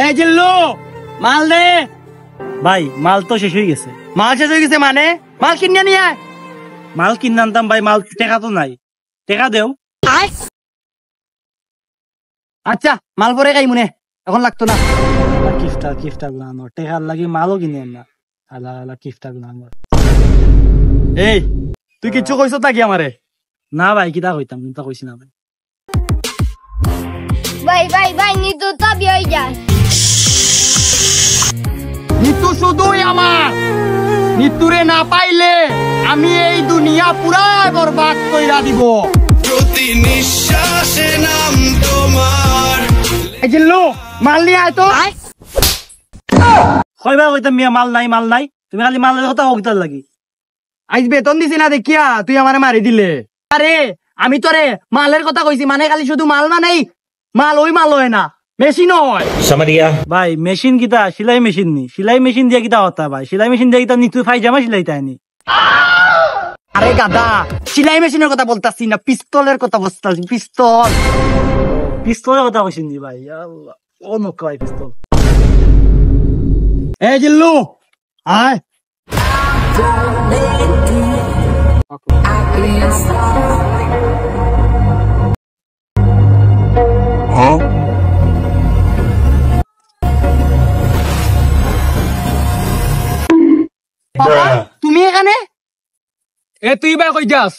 এই জিল্লু মাল দে ভাই। মাল তো শেষ হয়ে গেছে। মাল শেষ হয়ে গেছে মানে মাল কিনে নিয়ে আয়। মাল কিনে আনতাম ভাই, মাল টাকা তো নাই, টাকা দেও। আচ্ছা মাল পরে খাই মনে, এখন লাগতো না। কিফটা গুলো টেকার লাগি মালও কিনে না। আলা আলা কিফটা গুলো। এই তুই কিচ্ছু কইছ নাকি আমারে? না ভাই কিতা কইতাম, কিতা কইছি না ভাই। ভাই নিতু তো বিয়ে যায়। নিতু শুধুই আমার। নিতুরে না পাইলে আমি এই দুনিয়া পুরা বরবাদ কইরা দিব। প্রতি নিঃশ্বাসে নাম তোমার। এই জিল্লু মাল নিয়ে আয় তো। কইবা কইতাম মিয়া মাল নাই, তুমি খালি মালের কথা কইতার লাগি। আজ বেতন দিছি না দেখিয়া তুই আমারে মারি দিলে। আরে আমি তোরে মালের কথা কইছি, মানে খালি শুধু মাল মানেই মাল, ওই মাল হয় না, মেশিন হয়। ভাই মেশিন কিতা? সেলাই মেশিন নি। সেলাই মেশিন দিয়ে কিতা হতা ভাই? সেলাই মেশিন দিয়ে কিতা নিতু পায়জামা সেলাইতে আনি? আরে গাদা, সেলাই মেশিনের কথা বলতাছি না, পিস্তলের কথা বলতাছি। পিস্তলের কথা কইছিস নি ভাই? আল্লাহ ও নকাই পিস্তল। এই জিল্লু আয়। তুমি এখানে? এ তুই বা কই যাস?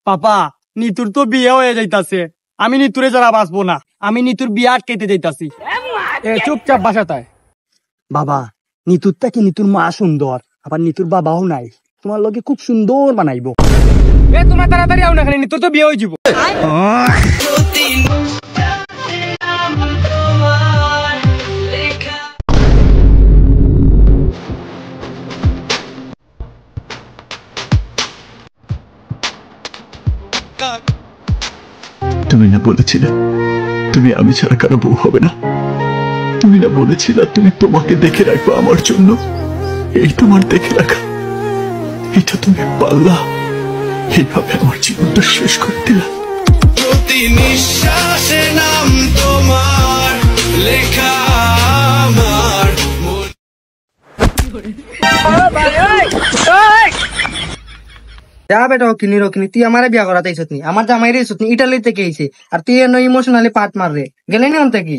পাপা নিতুর তো বিয়ে হয়ে যাইতাছে, আমি নিতুরে যারা বাঁচবো না, আমি নিতুর বিয়ে আটকাইতে যাইতাছি। চুপচাপ বাসাতায়। বাবা নিতুরটা কি? নিতুর মা সুন্দর, আবার নিতুর বাবাও নাই, তোমার লগে খুব সুন্দর বানাইবো। এ তোমরা তাড়াতাড়ি আও না, এখানে নিতুর তো বিয়ে হয়ে যাব। তুমি না বলেছিলে তুমি আমি ছাড়া কারো বউ হবে না? তুমি না বলেছিলে তুমি তোমাকে দেখে রাখবো আমার জন্য? এই তোমার দেখে রাখা, এটা তুমি পারলা? এইভাবে আমার জীবনটা শেষ করে দিলা। প্রতি নিঃশ্বাসে নাম তোমার লেখা আমার। যা বেটা রকিনি তুই আমারে বিয়া করাতে আইছত নি? আমার জামাইরে আইছত নি, ইটালি থেকে আইছে, আর তুই ইমোশনালি পাট মার রে গেলে নি অন্তে কি?